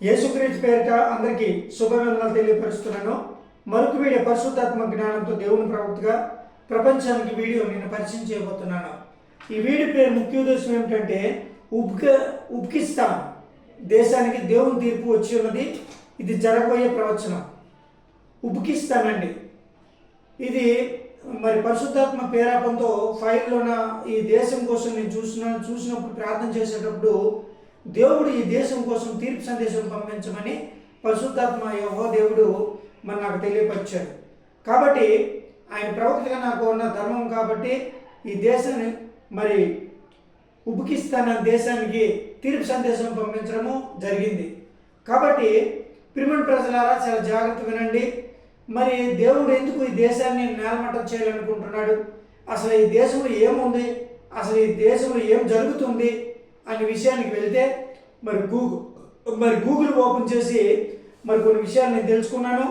యేసుక్రీస్తు పేరిట అందరికీ శుభవందనాలు తెలియపరుస్తున్నాను. మరొక వీడియో పరిశుద్ధాత్మ జ్ఞానంతో దేవుని ప్రవక్తగా ప్రపంచానికి వీడియో నేను పరిచయం చేయబోతున్నాను. ఈ వీడియో పేరు ముఖ్య ఉద్దేశం ఏమిటంటే ఉజ్బెకిస్తాన్ దేశానికి దేవుని తీర్పు వచ్చి ఉన్నది. ఇది జరగబోయే ప్రవచనం. ఉజ్బెకిస్తాన్ అండి, ఇది మరి పరిశుద్ధాత్మ పేరాపంతో ఫైల్లోన ఈ దేశం కోసం నేను చూసినప్పుడు ప్రార్థన చేసేటప్పుడు దేవుడు ఈ దేశం కోసం తీర్పు సందేశం పంపించమని పరిశుద్ధాత్మ యెహోవా దేవుడు మరి నాకు తెలియపరిచాడు. కాబట్టి ఆయన ప్రవక్తగా నాకు ఉన్న ధర్మం కాబట్టి ఈ దేశాన్ని మరి ఉజ్బెకిస్తాన్ దేశానికి తీర్పు సందేశం పంపించడము జరిగింది. కాబట్టి ప్రియమైన ప్రజలారా చాలా జాగ్రత్త వినండి. మరి దేవుడు ఎందుకు ఈ దేశాన్ని నేలమట్టం చేయాలనుకుంటున్నాడు, అసలు ఈ దేశంలో ఏముంది, అసలు ఈ దేశంలో ఏం జరుగుతుంది అనే విషయానికి వెళ్తే మరి గూగుల్ ఓపెన్ చేసి మరి కొన్ని విషయాలు నేను తెలుసుకున్నాను.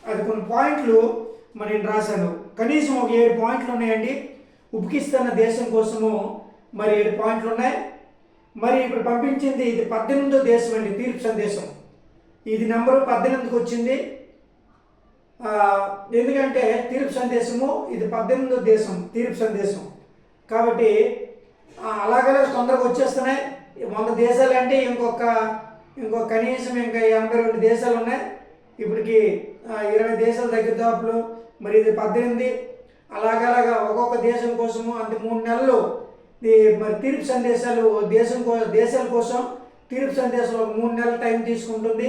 అది కొన్ని పాయింట్లు మరి నేను రాశాను. కనీసం ఒక 7 పాయింట్లు ఉన్నాయండి. ఉజ్బెకిస్తాన్ దేశం కోసము మరి 7 పాయింట్లు ఉన్నాయి. మరి ఇప్పుడు పంపించింది ఇది 18వ దేశం అండి, తీర్పు సందేశం. ఇది నెంబరు 18కి వచ్చింది. ఎందుకంటే తీర్పు సందేశము ఇది 18వ దేశం తీర్పు సందేశం కాబట్టి అలాగలా తొందరగా వచ్చేస్తున్నాయి. 100 దేశాలు అంటే ఇంకొక కనీసం ఇంకా 82 దేశాలు ఉన్నాయి. ఇప్పటికి 20 దేశాలు దగ్గరదాపులు. మరి ఇది 18. అలాగలాగా ఒక్కొక్క దేశం కోసము అంతే 3 నెలలు మరి తీర్పు సందేశాలు దేశాల కోసం తీర్పు సందేశం 3 నెలల టైం తీసుకుంటుంది.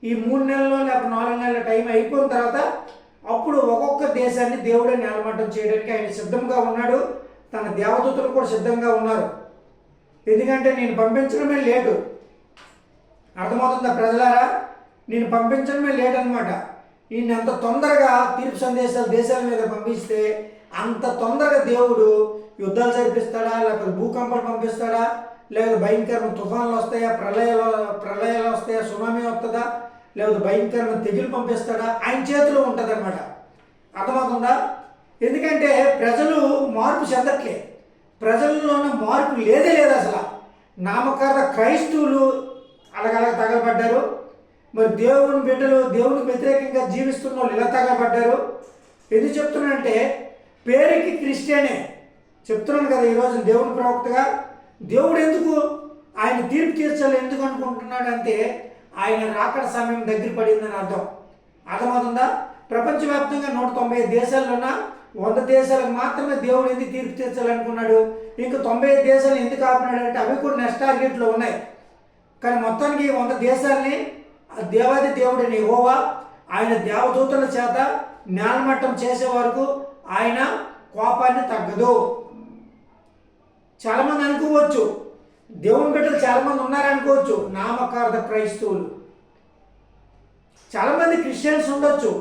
ఈ 3 నెలల్లో లేకపోతే 4 నెలల టైం అయిపోయిన తర్వాత అప్పుడు ఒక్కొక్క దేశాన్ని దేవుడే నేలమట్టం చేయడానికి ఆయన సిద్ధంగా ఉన్నాడు. తన దేవదూతలు కూడా సిద్ధంగా ఉన్నారు. ఎందుకంటే నేను పంపించడమే లేటు. అర్థమవుతుందా ప్రజలారా? నేను పంపించడమే లేట్ అనమాట. ఈయన ఎంత తొందరగా తీర్పు సందేశాలు దేశాల మీద పంపిస్తే అంత తొందరగా దేవుడు యుద్ధాలు జరిపిస్తాడా, లేకపోతే భూకంపాలు పంపిస్తాడా, లేకపోతే భయంకరమైన తుఫాన్లు వస్తాయా, ప్రళయాలు వస్తాయా, సునామీ వస్తుందా, లేకపోతే భయంకరమైన తెగులు పంపిస్తాడా, ఆయన చేతిలో ఉంటుంది అనమాట. అర్థమవుతుందా? ఎందుకంటే ప్రజలు మార్పు చెందట్లే. ప్రజల్లోనే మార్పు లేదు అసలు. నామకార్థ క్రైస్తవులు అలాగలా తగలబడ్డారు. మరి దేవుని బిడ్డలు దేవునికి వ్యతిరేకంగా జీవిస్తున్న వాళ్ళు ఇలా తగలబడ్డారు. ఎందుకు చెప్తున్నానంటే పేరుకి క్రిస్టియనే చెప్తున్నాను కదా ఈరోజు దేవుని ప్రవక్తగా. దేవుడు ఎందుకు ఆయన తీర్పు తీర్చాలి ఎందుకు అనుకుంటున్నాడు అంటే ఆయన రాకడ సమయం దగ్గర పడిందని అర్థమవుతుందా? ప్రపంచవ్యాప్తంగా 195 దేశాల్లోన 100 దేశాలకు మాత్రమే దేవుడు ఎందుకు తీర్పు తీర్చాలనుకున్నాడు. ఇంకా 95 దేశాలు ఎందుకు ఆపినాడు అంటే అవి కూడా నెక్స్ట్ టార్గెట్లో ఉన్నాయి. కానీ మొత్తానికి 100 దేశాలని దేవాది దేవుడైన యెహోవా ఆయన దేవదూతల చేత నేలమట్టం చేసే వరకు ఆయన కోపాన్ని తగ్గదు. చాలామంది అనుకోవచ్చు, దేవుని బిడ్డలు చాలామంది ఉన్నారనుకోవచ్చు, నామకార్థ క్రైస్తవులు చాలామంది క్రిస్టియన్స్ ఉండొచ్చు.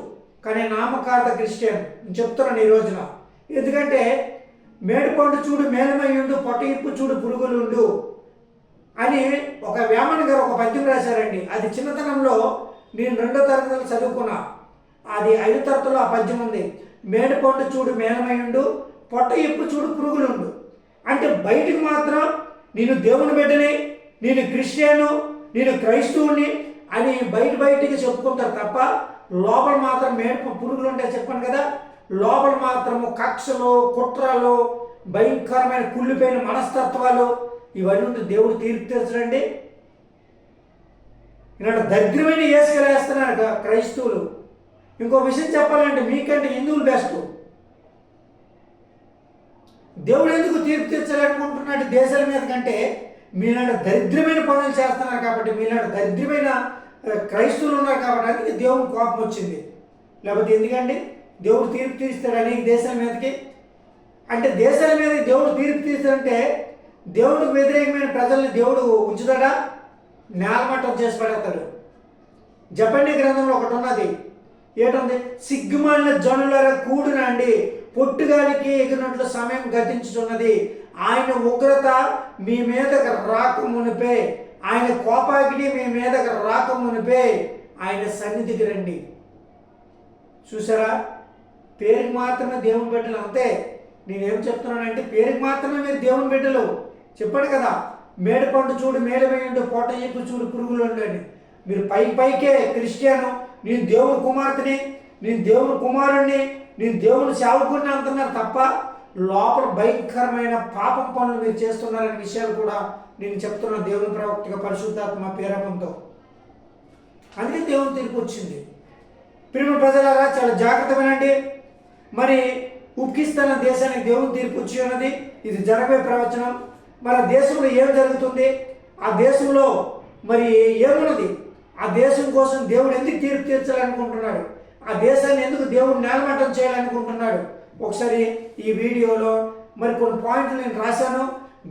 కానీ నామకార్థ క్రిస్టియన్ చెప్తున్నాను ఈ రోజున. ఎందుకంటే మేడిపండు చూడు మేలమయ్యుండు, పొట్ట ఇప్పు చూడు పురుగులుండు అని ఒక వేమన గారు ఒక పద్యం రాశారండి. అది చిన్నతనంలో నేను 2వ తరగతిలో చదువుకున్నా. అది 5వ తరగతిలో ఆ పద్యం ఉంది. మేడిపండు చూడు మేలమయ్యుండు, పొట్ట ఇప్పు చూడు పురుగులుండు. అంటే బయటికి మాత్రం నేను దేవుని బిడ్డని, నేను క్రిస్టియను, నేను క్రైస్తవుని అని బయటికి చెప్పుకుంటారు తప్ప లోపల మాత్రం పురుగులు ఉంటాయి. చెప్పాను కదా, లోపల మాత్రము కక్షలు, కుట్రలు, భయంకరమైన కుళ్ళిపోయిన మనస్తత్వాలు ఇవన్నీ ఉంటే దేవుడు తీర్పు తీర్చడండి. ఇలాంటి దరిద్రమైన ఏసుకలు వేస్తున్నారు క్రైస్తవులు. ఇంకో విషయం చెప్పాలంటే మీకంటే హిందువులు బెస్ట్. దేవుడు ఎందుకు తీర్పు తీర్చాలనుకుంటున్నాడు దేశాల మీద కంటే మీలాంటి దరిద్రమైన పనులు చేస్తున్నారు కాబట్టి, మీలాంటి దరిద్రమైన క్రైస్తవులు ఉన్నారు కాబట్టి అందుకే దేవుని కోపం వచ్చింది. లేకపోతే ఎందుకండి దేవుడు తీర్పు తీస్తాడు అనేక దేశాల మీదకి? అంటే దేశాల మీద దేవుడు తీర్పు తీస్తాడంటే దేవుడికి వ్యతిరేకమైన ప్రజల్ని దేవుడు ఉంచుతాడా? నేలమట్టం చేసి పడేస్తాడు. జపన్య గ్రంథంలో ఒకటి ఉన్నది. ఏంటుంది? సిగ్గుమాలిన జనులారా కూడునండి, పొట్టుగాలికి ఎగిరినట్లు సమయం గతించుతున్నది. ఆయన ఉగ్రత మీ మీదకి రాకమునిపే, ఆయన కోపాగ్ని మీ మీదకి రాకమునిపే ఆయన సన్నిధికి రండి. చూసారా? పేరుకి మాత్రమే దేవుని బిడ్డలు. అంతే. నేనేం చెప్తున్నానంటే పేరుకి మాత్రమే మీరు దేవుని బిడ్డలు. చెప్పాడు కదా, మేడపండు చూడు మేడమేయండు, పొట్ట ఇప్పు చూడు పురుగులు అని. మీరు పైకే క్రిస్టియను, నేను దేవుని కుమార్తెని, నేను దేవుని కుమారుణ్ణి, నేను దేవుని సేవకుడిని అంటున్నారు తప్ప లోపల భయంకరమైన పాపం పనులు మీరు చేస్తున్నారనే విషయాలు కూడా నేను చెప్తున్న దేవుని ప్రవక్తగా పరిశుద్ధాత్మ ప్రేరేపణతో. అందుకే దేవుని తీర్పు వచ్చింది. ప్రియమైన ప్రజలారా చాలా జాగ్రత్త వినండి. మరి ఉజ్బెకిస్తాన్ దేశానికి దేవుని తీర్పు వచ్చి ఉన్నది. ఇది జరగబోయే ప్రవచనం. మరి ఆ దేశంలో ఏం జరుగుతుంది, ఆ దేశంలో మరి ఏమున్నది, ఆ దేశం కోసం దేవుడు ఎందుకు తీర్పు తీర్చాలనుకుంటున్నాడు, ఆ దేశాన్ని ఎందుకు దేవుడు నేలమట్టం చేయాలనుకుంటున్నాడు, ఒకసారి ఈ వీడియోలో మరి కొన్ని పాయింట్లు నేను రాశాను.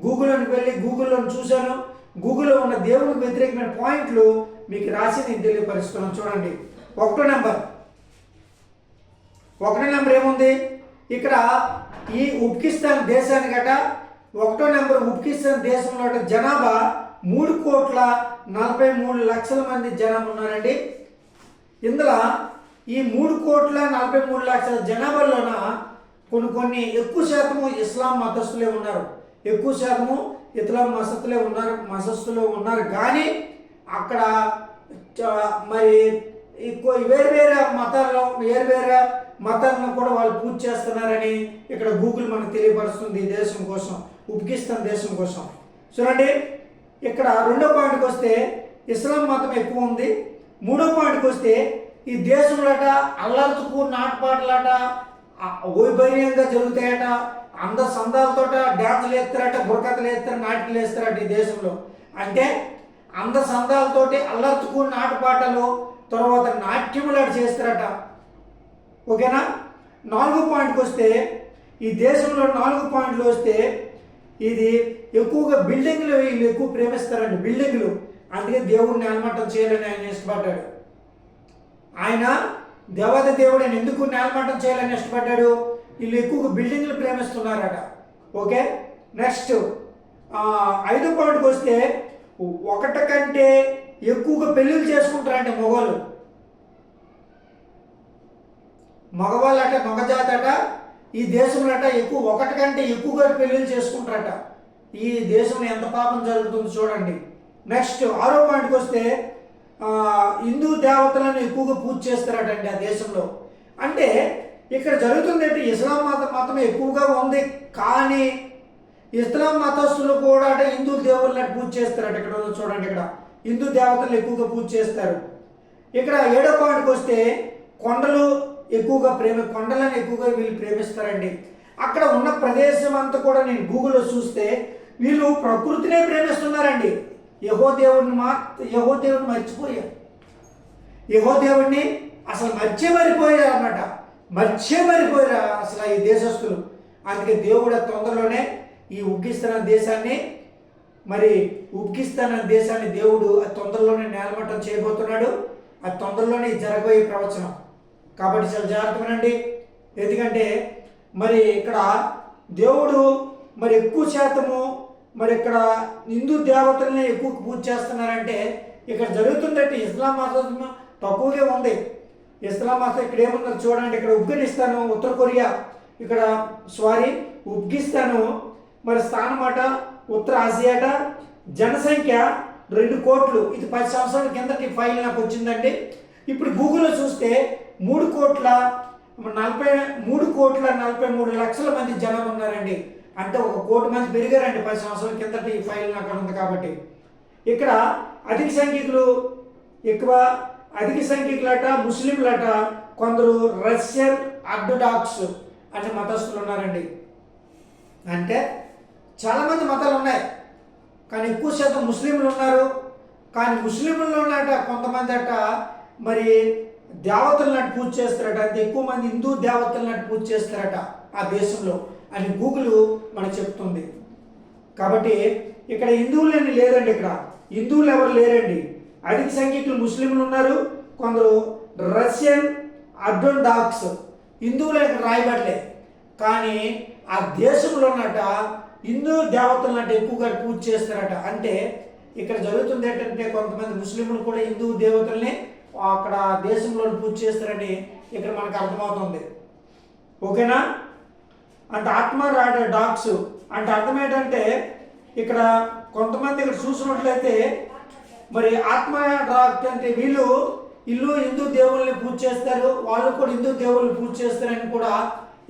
గూగుల్లోకి వెళ్ళి గూగుల్లో చూశాను. గూగుల్లో ఉన్న దేవునికి వ్యతిరేకమైన పాయింట్లు మీకు రాసి నేను తెలియపరుస్తున్నాను. చూడండి, ఒకటో నెంబర్ ఏముంది ఇక్కడ, ఈ ఉజ్బెకిస్తాన్ దేశానికట ఒకటో నెంబర్ ఉజ్బెకిస్తాన్ దేశంలో జనాభా 3,43,00,000 మంది జనాభా ఉన్నారండి. ఇందులో ఈ 3,43,00,000 జనాభాలోన కొన్ని ఎక్కువ శాతము ఇస్లాం మతస్థులే ఉన్నారు, ఎక్కువ శాతము ఇస్లాం మతస్థులే ఉన్నారు. కానీ అక్కడ మరి వేరే మతాలను కూడా వాళ్ళు పూజ చేస్తున్నారని ఇక్కడ గూగుల్ మనకు తెలియపరుస్తుంది. ఈ దేశం కోసం, ఉజ్బెకిస్తాన్ దేశం కోసం. చూడండి, ఇక్కడ రెండో పాయింట్కి వస్తే ఇస్లాం మతం ఎక్కువ ఉంది. మూడో పాయింట్కి వస్తే ఈ దేశంలోట అల్లర్చుకు నాటుపాటలాట వైభవ్యంగా జరుగుతాయట, అందరు సందాలతోట డ్యాన్సులు వేస్తారట, బుర్కథలు వేస్తారు, నాటికలు వేస్తారట ఈ దేశంలో. అంటే అందరు సందాలతోటి అల్లర్చుకు నాటుపాటలు, తర్వాత నాట్యములాట చేస్తారట. ఓకేనా. 4వ పాయింట్కి వస్తే ఈ దేశంలో 4 పాయింట్లు వస్తే ఇది ఎక్కువగా బిల్డింగ్లు వీళ్ళు ఎక్కువ ప్రేమిస్తారండి, బిల్డింగ్లు. అందుకే దేవుడిని నేలమట్టం చేయాలని ఆయన ఇష్టపడ్డాడు. ఆయన దేవత దేవుడు ఆయన ఎందుకు నేలమట్టం చేయాలని ఇష్టపడ్డాడు, వీళ్ళు ఎక్కువగా బిల్డింగ్లు ప్రేమిస్తున్నారట. ఓకే. నెక్స్ట్ 5వ పాయింట్కి వస్తే ఒకటి కంటే ఎక్కువగా పెళ్ళిళ్ళు చేసుకుంటారంటే మగవాళ్ళట, మగజాతట ఈ దేశంలో ఎక్కువ ఒకటి కంటే ఎక్కువగా పెళ్ళిళ్ళు చేసుకుంటారట. ఈ దేశంలో ఎంత పాపం జరుగుతుంది చూడండి. నెక్స్ట్ 6వ పాయింట్కి వస్తే హిందూ దేవతలను ఎక్కువగా పూజ చేస్తారటండి ఆ దేశంలో. అంటే ఇక్కడ జరుగుతుంది ఏంటి, ఇస్లాం మతం ఎక్కువగా ఉంది, కానీ ఇస్లాం మతస్థులు కూడా హిందూ దేవుళ్ళని పూజ చేస్తారట. ఇక్కడ చూడండి, ఇక్కడ హిందూ దేవతలను ఎక్కువగా పూజ చేస్తారు. ఇక్కడ 7వ పాయింట్కి వస్తే కొండలను ఎక్కువగా వీళ్ళు ప్రేమిస్తారండి. అక్కడ ఉన్న ప్రదేశం అంతా కూడా నేను గూగుల్లో చూస్తే వీళ్ళు ప్రకృతినే ప్రేమిస్తున్నారండి. యెహోవా దేవుడిని మర్చిపోయారు, యెహోవా దేవుడిని అసలు మర్చిపోయారు అన్నమాట, మర్చిపోయారు అసలు ఈ దేశస్తులు. అందుకే దేవుడు తొందరలోనే ఈ ఉజ్బెకిస్తాన్ దేశాన్ని దేవుడు తొందరలోనే నేలమట్టం చేయబోతున్నాడు. అది తొందరలోనే జరగబోయే ప్రవచనం. కాబట్టి చాలా జాగ్రత్తగానండి. ఎందుకంటే మరి ఇక్కడ దేవుడు మరి ఎక్కువ శాతము మరి ఇక్కడ హిందూ దేవతల్ని ఎక్కువ పూజ చేస్తున్నారంటే ఇక్కడ జరుగుతుందంటే ఇస్లాం మతం తక్కువగా ఉంది. ఇస్లాం మతం ఇక్కడ ఏముందో చూడండి, ఇక్కడ ఉజ్బెకిస్తాను, ఉత్తర కొరియా, ఇక్కడ ఉజ్బెకిస్తాను మరి స్థానమాట ఉత్తర ఆసియాట, జనసంఖ్య 2 కోట్లు. ఇది 10 సంవత్సరాల కిందటి ఫైల్ నాకు వచ్చిందండి. ఇప్పుడు గూగుల్లో చూస్తే 3,43,00,000 మంది జనం ఉన్నారండి. అంటే 1 కోటి మంది పెరిగారండి 10 సంవత్సరాల కిందటి ఈ ఫైల్ నాకు ఉంది. కాబట్టి ఇక్కడ అధిక సంఖ్యకులట ముస్లింలట, కొందరు రష్యన్ ఆర్థోడాక్స్ అనే మతస్థులు ఉన్నారండి. అంటే చాలామంది మతాలు ఉన్నాయి, కానీ ఎక్కువ శాతం ముస్లింలు ఉన్నారు. కానీ ముస్లింలు ఉన్నట కొంతమంది అట మరి దేవతలను పూజ చేస్తారట, అంతే ఎక్కువ మంది హిందూ దేవతలను పూజ చేస్తారట ఆ దేశంలో అని గూగుల్ మనకు చెప్తుంది. కాబట్టి ఇక్కడ హిందువులని లేరండి, ఇక్కడ హిందువులు ఎవరు లేరండి. అధిక సంఖ్యకులు ముస్లింలు ఉన్నారు, కొందరు రష్యన్ ఆర్థోడాక్స్ హిందువులు ఇక్కడ రాయబడలే. కానీ ఆ దేశంలో ఉన్నట హిందూ దేవతలను ఎక్కువగా పూజ చేస్తారట. అంటే ఇక్కడ జరుగుతుంది ఏంటంటే కొంతమంది ముస్లింలు కూడా హిందూ దేవతల్ని అక్కడ దేశంలో పూజ చేస్తారని ఇక్కడ మనకు అర్థమవుతుంది. ఓకేనా. అంటే ఆత్మరాడాక్స్ అంటే అర్థం ఏంటంటే ఇక్కడ కొంతమంది ఇక్కడ చూసినట్లయితే మరి ఆత్మ డాక్టర్ అంటే వీళ్ళు హిందూ దేవుళ్ళని పూజ చేస్తారు, వాళ్ళు కూడా హిందూ దేవుళ్ళని పూజ చేస్తారని కూడా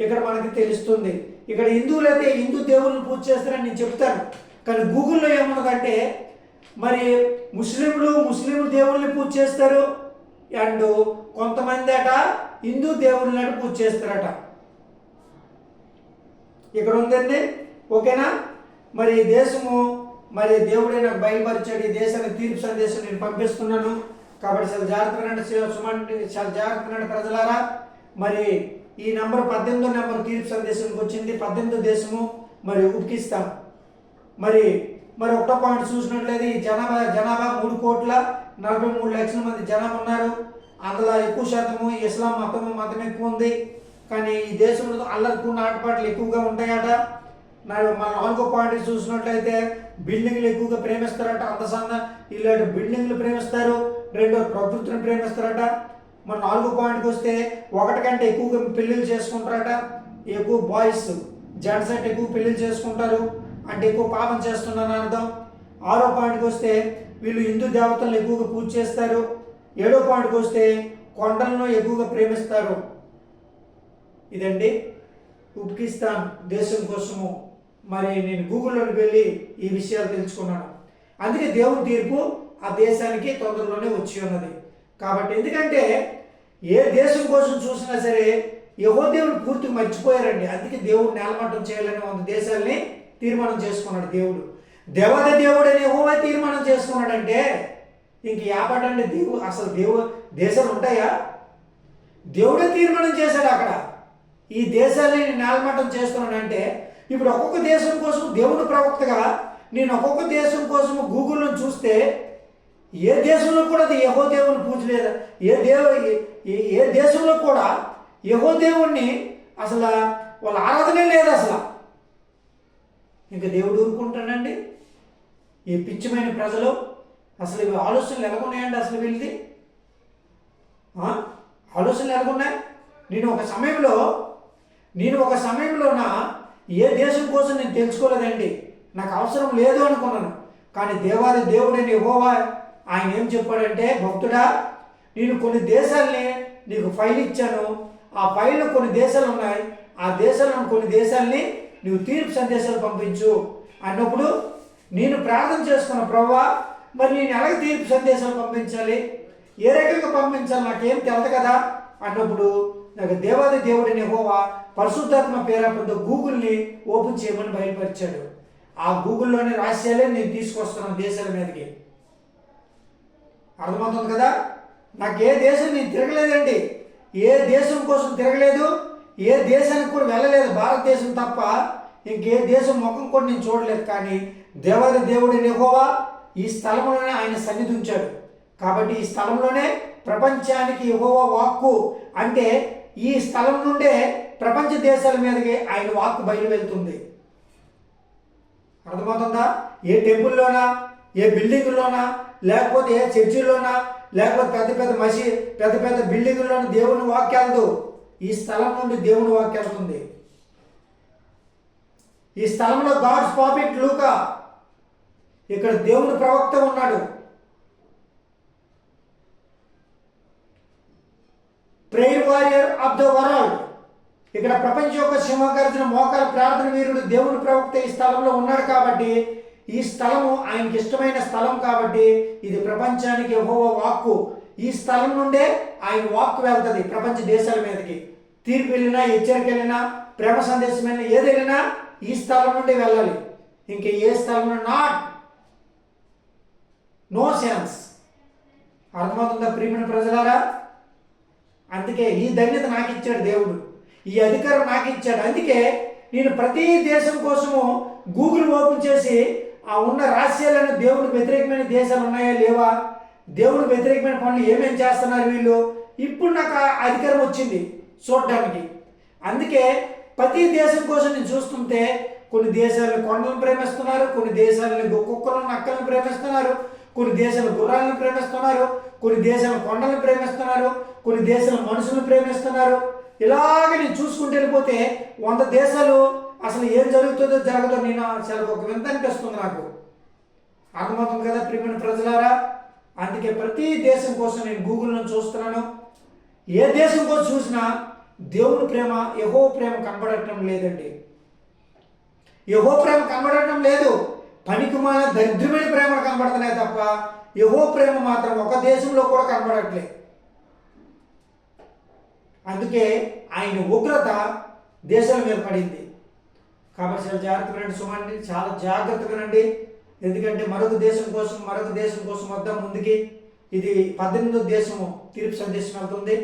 ఇక్కడ మనకి తెలుస్తుంది. ఇక్కడ హిందువులు అయితే హిందూ దేవుళ్ళని పూజ చేస్తారని నేను చెప్తాను, కానీ గూగుల్లో ఏమన్నదంటే మరి ముస్లింలు దేవుళ్ళని పూజ చేస్తారు అండ్ కొంతమంది అట హిందూ దేవుళ్ళని పూజ చేస్తారట. ఇక్కడ ఉందండి, ఓకేనా. మరి ఈ దేశము మరి దేవుడే నాకు బయలుపరిచాడు, ఈ దేశానికి తీర్పు సందేశం నేను పంపిస్తున్నాను. కాబట్టి చాలా చాలా జాగ్రత్తగా ప్రజలారా. మరి ఈ నంబర్ 18 నెంబర్ తీర్పు సందేశానికి వచ్చింది. 18 దేశము మరి ఉకిస్తాన్. మరి ఒకటో పాయింట్ చూసినట్లయితే ఈ జనాభా 3,43,00,000 మంది జనాభా ఉన్నారు. అందులో ఎక్కువ శాతము ఇస్లాం మతం ఎక్కువ ఉంది. కానీ ఈ దేశంలో అల్లరికు ఆటపాటలు ఎక్కువగా ఉంటాయట. మన 4వ పాయింట్ చూసినట్లయితే బిల్డింగ్లు ఎక్కువగా ప్రేమిస్తారట. ఇలాంటి బిల్డింగ్లు ప్రేమిస్తారు. 2వ ప్రకృతిని ప్రేమిస్తారట. మన 4వ పాయింట్కి వస్తే 1 కంటే ఎక్కువగా పెళ్ళిళ్ళు చేసుకుంటారట. ఎక్కువ బాయ్స్ జెంట్స్ అంటే ఎక్కువ పెళ్ళిళ్ళు చేసుకుంటారు అంటే ఎక్కువ పాపం చేస్తున్నారని అర్థం. 6వ పాయింట్కి వస్తే వీళ్ళు హిందూ దేవతలను ఎక్కువగా పూజ చేస్తారు. 7వ పాయింట్కి వస్తే కొండలను ఎక్కువగా ప్రేమిస్తారు. ఇదండి ఉజ్బెకిస్తాన్ దేశం కోసము మరి నేను గూగుల్లోకి వెళ్ళి ఈ విషయాలు తెలుసుకున్నాను. అందుకే దేవుని తీర్పు ఆ దేశానికి తొందరలోనే వచ్చి ఉన్నది. కాబట్టి ఎందుకంటే ఏ దేశం కోసం చూసినా సరే యెహోవా దేవుడు పూర్తిగా మర్చిపోయారండి. అందుకే దేవుడు నేలమట్టం చేయాలని 100 దేశాలని తీర్మానం చేసుకున్నాడు దేవుడు. దేవుడు అని యెహోవా తీర్మానం చేసుకున్నాడంటే ఇంక యాపటండి దేశాలు ఉంటాయా? దేవుడే తీర్మానం చేశాడు అక్కడ. ఈ దేశాన్ని నేలమట్టం చేస్తున్నానంటే ఇప్పుడు ఒక్కొక్క దేశం కోసం దేవుడు ప్రవక్తగా నేను ఒక్కొక్క దేశం కోసం గూగుల్లో చూస్తే ఏ దేశంలో కూడా అది యెహోవా దేవుని పూజ లేదా, ఏ దేశంలో కూడా యెహోవా దేవుణ్ణి అసలు వాళ్ళ ఆరాధనే లేదు అసలు. ఇంకా దేవుడు ఊరుకుంటాడండి? ఈ పిచ్చిమైన ప్రజలు అసలు ఇవి ఆలోచనలు ఎలాగున్నాయండి? అసలు వీళ్ళది ఆలోచనలు ఎలాగున్నాయి? నేను ఒక సమయంలోన ఏ దేశం కోసం నేను తెలుసుకోలేదండి, నాకు అవసరం లేదు అనుకున్నాను. కానీ దేవుడని యెహోవా ఆయన ఏం చెప్పాడంటే, భక్తుడా నేను కొన్ని దేశాలని నీకు ఫైల్ ఇచ్చాను, ఆ ఫైల్లో కొన్ని దేశాలు ఉన్నాయి, ఆ దేశాలను కొన్ని దేశాలని నువ్వు తీర్పు సందేశాలు పంపించు అన్నప్పుడు నేను ప్రార్థన చేసుకున్న ప్రభువా మరి నేను ఎలాగ తీర్పు సందేశాలు పంపించాలి, ఏ రకంగా పంపించాలి నాకేం తెలదు కదా అన్నప్పుడు నాకు దేవుడని యెహోవా పరిశుద్ధాత్మ పేరాపంతో గూగుల్ని ఓపెన్ చేయమని బయలుపరిచాడు. ఆ గూగుల్లోని రహస్యాలే నేను తీసుకొస్తున్నాను దేశాల మీదకి. అర్థమవుతుంది కదా? నాకు ఏ దేశం నేను తిరగలేదండి, ఏ దేశం కోసం తిరగలేదు, ఏ దేశానికి కూడా వెళ్ళలేదు, భారతదేశం తప్ప ఇంకే దేశం ముఖం కూడా నేను చూడలేదు. కానీ దేవుడని యెహోవా ఈ స్థలంలోనే ఆయన సన్నిధి ఉంచాడు. కాబట్టి ఈ స్థలంలోనే ప్రపంచానికి యెహోవా వాక్కు అంటే ఈ స్థలం నుండే ప్రపంచ దేశాల మీదకి ఆయన వాక్కు బయలు వెళ్తుంది. అర్థమవుతుందా? ఏ టెంపుల్లోనా, ఏ బిల్డింగ్లోనా, లేకపోతే ఏ చర్చిల్లోనా, లేకపోతే పెద్ద పెద్ద బిల్డింగుల్లోని దేవుని వాక్యాలదు. ఈ స్థలం నుండి దేవుని వాక్యం వెళ్తుంది. ఈ స్థలంలో గాడ్స్ ప్రాఫిట్ లూకా, ఇక్కడ దేవుని ప్రవక్త ఉన్నాడు. Prayer warrior of the world, ఇక్కడ ప్రపంచం యొక్క సింహగర్జన మోకాల ప్రార్థన వీరుడు దేవుని ప్రవక్త ఈ స్థలంలో ఉన్నాడు. కాబట్టి ఈ స్థలము ఆయనకి ఇష్టమైన స్థలం కాబట్టి ఇది ప్రపంచానికి యెహోవా వాక్కు. ఈ స్థలం నుండే ఆయన వాక్కు వెళ్తుంది ప్రపంచ దేశాల మీదకి. తీర్పు వెళ్ళినా, హెచ్చరిక వెళ్ళినా, ప్రేమ సందేశం వెళ్ళినా, ఏది వెళ్ళినా ఈ స్థలం నుండి వెళ్ళాలి. ఇంక ఏ స్థలంలో నో సెన్స్. అర్థమవుతుందా ప్రియమైన ప్రజలారా? అందుకే ఈ ధన్యత నాకు ఇచ్చాడు దేవుడు, ఈ అధికారం నాకు ఇచ్చాడు. అందుకే నేను ప్రతి దేశం కోసము గూగుల్ ఓపెన్ చేసి ఆ ఉన్న రహస్యాలను దేవుడికి వ్యతిరేకమైన దేశాలు ఉన్నాయా లేవా, దేవుడికి వ్యతిరేకమైన పనులు ఏమేమి చేస్తున్నారు వీళ్ళు, ఇప్పుడు నాకు అధికారం వచ్చింది చూడడానికి. అందుకే ప్రతి దేశం కోసం నేను చూస్తుంటే కొన్ని దేశాలను కొండలను ప్రేమిస్తున్నారు, కొన్ని దేశాలను కుక్కలను నక్కలను ప్రేమిస్తున్నారు, కొన్ని దేశాలు గుర్రాలను ప్రేమిస్తున్నారు, కొన్ని దేశాలు కొండలను ప్రేమిస్తున్నారు, కొన్ని దేశాలు మనుషులను ప్రేమిస్తున్నారు. ఇలాగ నేను చూసుకుంటూ వెళ్ళిపోతే 100 దేశాలు అసలు ఏం జరుగుతుందో జరగదో నేను చాలా ఒక వింత అనిపిస్తుంది నాకు. అర్థమవుతుంది కదా ప్రియమైన ప్రజలారా? అందుకే ప్రతి దేశం కోసం నేను గూగుల్లో చూస్తున్నాను. ఏ దేశం కోసం చూసినా దేవుని ప్రేమ, యెహోవా ప్రేమ కనబడటం లేదండి. యెహోవా ప్రేమ కనబడటం లేదు. పనికిమాల దరిద్రమైన ప్రేమలు కనబడుతున్నాయి తప్ప యెహోవా ప్రేమ మాత్రం ఒక దేశంలో కూడా కనబడట్లేదు. అందుకే ఆయన ఉగ్రత దేశాల మీద పడింది. కాబట్టి చాలా జాగ్రత్తగా రండి సుమండి, చాలా జాగ్రత్తగా రండి. ఎందుకంటే మరొక దేశం కోసం వద్దాం ముందుకి. ఇది 18వ దేశము తీర్పు సందేశం వెళ్తుంది.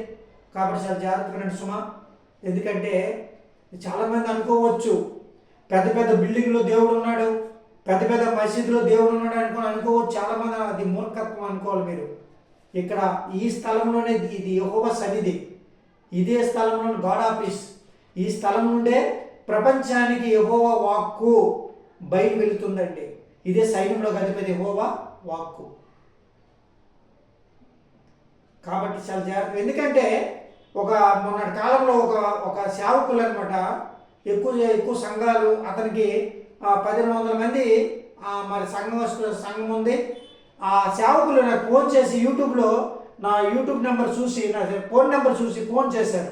కాబట్టి చాలా జాగ్రత్తగా రండి సుమ. ఎందుకంటే చాలామంది అనుకోవచ్చు పెద్ద పెద్ద బిల్డింగ్లో దేవుడు ఉన్నాడు, పెద్ద పెద్ద మసీదులో దేవుడు ఉన్నాడు అనుకోవచ్చు. చాలామంది అది మూర్ఖత్వం అనుకోవాలి మీరు. ఇక్కడ ఈ స్థలంలోనే ఇది యెహోవా సన్నిధి, ఇదే స్థలంలో గాడ్ ఆఫీస్. ఈ స్థలం నుండే ప్రపంచానికి యెహోవా వాక్కు బయట వెళుతుందండి. ఇదే సైన్యంలో అధిపతి యెహోవా వాక్కు. కాబట్టి చాలా జాగ్రత్త. ఎందుకంటే మొన్నటి కాలంలో ఒక సేవకులు అనమాట, ఎక్కువ సంఘాలు, అతనికి 1500 మంది మరి సంఘం ఉంది. ఆ సేవకులు నాకు ఫోన్ చేసి యూట్యూబ్లో నా యూట్యూబ్ నెంబర్ చూసి, నా ఫోన్ నెంబర్ చూసి ఫోన్ చేశారు.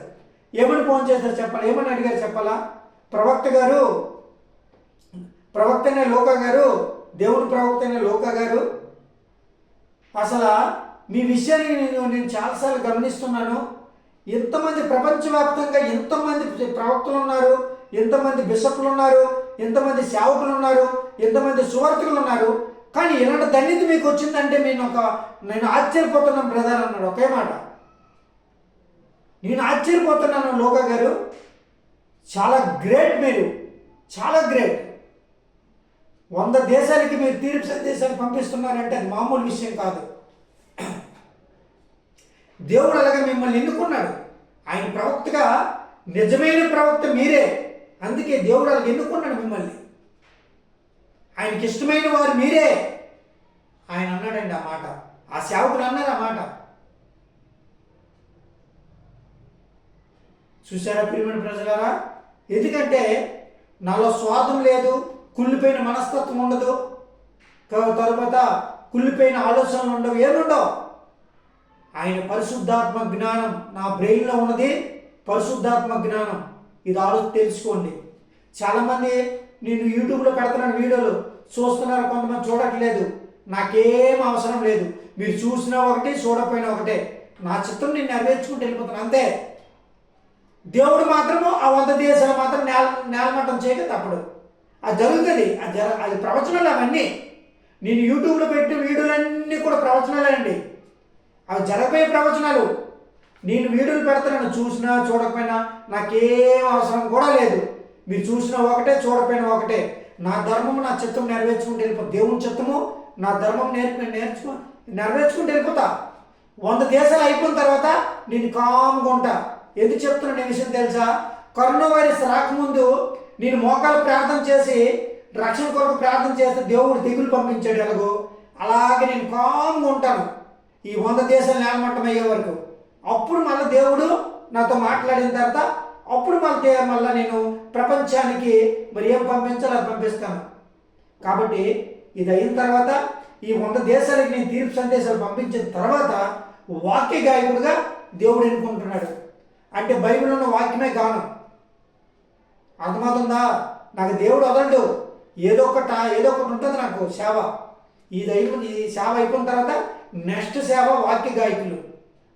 ఏమని ఫోన్ చేశారు చెప్పాలా? ఏమని అడిగారు చెప్పాలా? ప్రవక్త అయిన లోకా గారు, దేవుని ప్రవక్త అయిన లోకా గారు, అసలు మీ విషయాన్ని నేను చాలాసార్లు గమనిస్తున్నాను. ఎంతమంది ప్రపంచవ్యాప్తంగా ఎంతమంది ప్రవక్తలు ఉన్నారు, ఎంతమంది బిషప్లు ఉన్నారు, ఎంతమంది సేవకులు ఉన్నారు, ఎంతమంది సువార్తికులు ఉన్నారు, కానీ ఇలాంటి ధన్యత మీకు వచ్చిందంటే నేను ఆశ్చర్యపోతున్నాను బ్రదర్ అన్నాడు. ఒకే మాట, నేను ఆశ్చర్యపోతున్నాను లోకా గారు, చాలా గ్రేట్, మీరు చాలా గ్రేట్. 100 దేశాలకి మీరు తీర్పు సందేశాలు పంపిస్తున్నారంటే అది మామూలు విషయం కాదు. దేవుడు అలాగే మిమ్మల్ని ఎన్నుకున్నాడు. ఆయన ప్రవక్తగా, నిజమైన ప్రవక్త మీరే. అందుకే దేవుడు అలాగే ఎన్నుకున్నాడు మిమ్మల్ని. ఆయనకి ఇష్టమైన వారు మీరే. ఆయన అన్నాడండి ఆ మాట, ఆ సేవకులు అన్నారు ఆ మాట. చూసారా ప్రియమైన ప్రజలారా? ఎందుకంటే నాలో స్వార్థం లేదు, కుళ్ళిపోయిన మనస్తత్వం ఉండదు, తర్వాత కుళ్ళిపోయిన ఆలోచనలు ఉండవు, ఏముండవు. ఆయన పరిశుద్ధాత్మ జ్ఞానం నా బ్రెయిన్లో ఉన్నది, పరిశుద్ధాత్మ జ్ఞానం. ఇది తెలుసుకోండి. చాలామంది నేను యూట్యూబ్లో పెడుతున్నాను వీడియోలు, చూస్తున్నారు, కొంతమంది చూడట్లేదు. నాకేం అవసరం లేదు. మీరు చూసినా ఒకటి, చూడకపోయినా ఒకటే. నా చిత్తం నేను నెరవేర్చుకుంటూ వెళ్ళిపోతాను అంతే. దేవుడు మాత్రము ఆ 100 దేశాలు మాత్రం నేలమట్టం చేయక తప్పడు. అది జరుగుతుంది. అది ప్రవచనాలు. అవన్నీ నేను యూట్యూబ్లో పెట్టిన వీడియోలన్నీ కూడా ప్రవచనాలే అండి. అవి జరగబోయే ప్రవచనాలు. నేను వీడియోలు పెడతాను, చూసినా చూడకపోయినా నాకేం అవసరం కూడా లేదు. మీరు చూసినా ఒకటే, చూడకపోయినా ఒకటే. నా ధర్మము, నా చిత్తం నెరవేర్చుకుంటూ వెళ్ళిపోతా. దేవుని చిత్తము, నా ధర్మం నెరవేర్చుకుంటూ వెళ్ళిపోతా. 100 దేశాలు అయిపోయిన తర్వాత నేను కామ్గా ఉంటా. ఎందుకు చెప్తున్నాను ఈ విషయం తెలుసా? కరోనా వైరస్ రాకముందు నేను మోకాలు ప్రార్థన చేసి, రక్షణ కొరకు ప్రార్థన చేస్తే దేవుడు తెగులు పంపించాడు. ఎలాగో అలాగే నేను కామ్గా ఉంటాను ఈ 100 దేశాలు నేలమట్టం అయ్యే వరకు. అప్పుడు మళ్ళీ దేవుడు నాతో మాట్లాడిన తర్వాత అప్పుడు మళ్ళీ నేను ప్రపంచానికి మరి ఏం పంపించాలో అది పంపిస్తాను. కాబట్టి ఇది అయిన తర్వాత ఈ 100 దేశాలకి నేను తీర్పు సందేశాలు పంపించిన తర్వాత వాక్య గాయకుడుగా దేవుడు ఎన్నుకుంటున్నాడు. అంటే బైబిల్లో ఉన్న వాక్యమే గానం. అర్థమవుతుందా? నాకు దేవుడు వదలడు. ఏదో ఒకటి ఉంటుంది నాకు సేవ. ఈ సేవ అయిపోయిన తర్వాత నెక్స్ట్ సేవ వాక్య గాయకులు.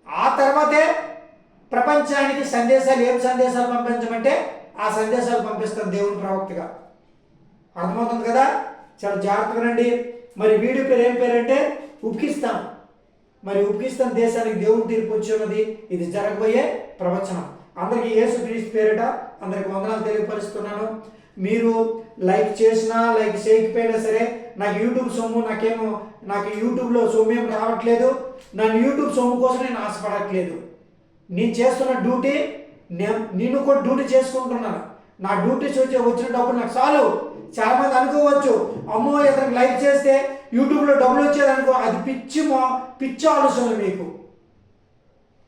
ఆ తర్వాతే ప్రపంచానికి ఏం సందేశాలు పంపించమంటే ఆ సందేశాలు పంపిస్తాను దేవుని ప్రవక్తగా. అర్థమవుతుంది కదా? చాలా జాగ్రత్తగా రండి. మరి వీడియో పేరు ఏం పేరంటే ఉప్కిస్తాన్. మరి ఉప్కిస్తాన్ దేశానికి దేవుని తీర్పు వచ్చి ఉన్నది. ఇది జరగబోయే ప్రవచనం. అందరికీ యేసు క్రీస్తు పేరిట అందరికి వందనాలు తెలియపరుస్తున్నాను. మీరు లైక్ చేసినా లైక్ చేయకపోయినా సరే నాకు యూట్యూబ్ సొమ్ము నాకు యూట్యూబ్లో సొమ్ము ఏం రావట్లేదు. నన్ను యూట్యూబ్ సొమ్ము కోసం నేను ఆశపడట్లేదు. నేను చేస్తున్న డ్యూటీ నేను కూడా డ్యూటీ చేసుకుంటున్నాను. నా డ్యూటీ వచ్చిన డబ్బులు నాకు చాలు. చాలామంది అనుకోవచ్చు, అమ్మో ఇతనికి లైక్ చేస్తే యూట్యూబ్లో డబ్బులు వచ్చేదనుకో. అది పిచ్చి ఆలోచనలు మీకు.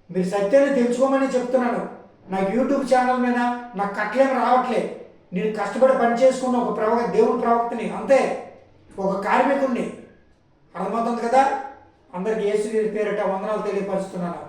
మీరు సత్యాన్ని తెలుసుకోమని చెప్తున్నాను. నాకు యూట్యూబ్ ఛానల్ మీద నాకు కట్లేం రావట్లే. నేను కష్టపడి పని చేసుకున్న దేవుని ప్రవక్తని, అంతే, ఒక కార్మికుడిని. అర్థమవుతుంది కదా? అందరికి యేసు పేరిట వందనాలు తెలియపరుస్తున్నాను.